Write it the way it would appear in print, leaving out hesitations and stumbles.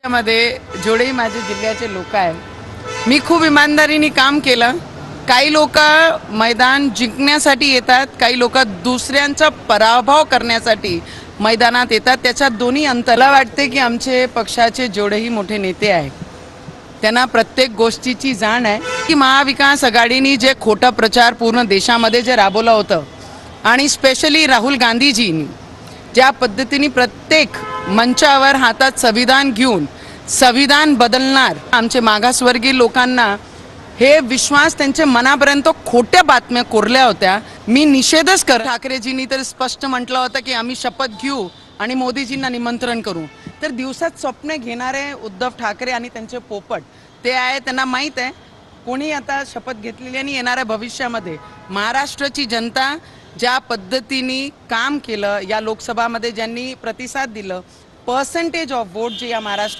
मध्ये जेवढेही माझ्या जिल्ह्याचे लोक आहेत, मी खूप इमानदारीने काम केलं. काही लोक मैदान जिंकण्यासाठी येतात, काही लोक दुसऱ्यांचा पराभव करण्यासाठी मैदानात येतात. त्याच्यात दोन्ही अंतरला वाटते की आमचे पक्षाचे जेवढेही मोठे नेते आहेत त्यांना प्रत्येक गोष्टीची जाण आहे की महाविकास आघाडीने जे खोटा प्रचार पूर्ण देशामध्ये जे राबवलं होतं आणि स्पेशली राहुल गांधीजींनी ज्या पद्धतीने प्रत्येक मंचावर हातात संविधान घेऊन संविधान बदलणार, आमचे मागासवर्गीय लोकांना हे विश्वास त्यांच्या मनापर्यंत खोट्या बातम्या कोरल्या होत्या. मी निषेधच कर. ठाकरेजींनी तर स्पष्ट म्हटलं होतं की आम्ही शपथ घेऊ आणि मोदीजींना निमंत्रण करू. तर दिवसात स्वप्न घेणारे उद्धव ठाकरे आणि त्यांचे पोपट ते आहे. त्यांना माहीत आहे कोणी आता शपथ घेतलेली आणि येणाऱ्या भविष्यामध्ये महाराष्ट्राची जनता ज्या पद्धतीने काम केलं, या लोकसभामध्ये ज्यांनी प्रतिसाद दिलं, पर्सेंटेज ऑफ वोट जे या महाराष्ट्र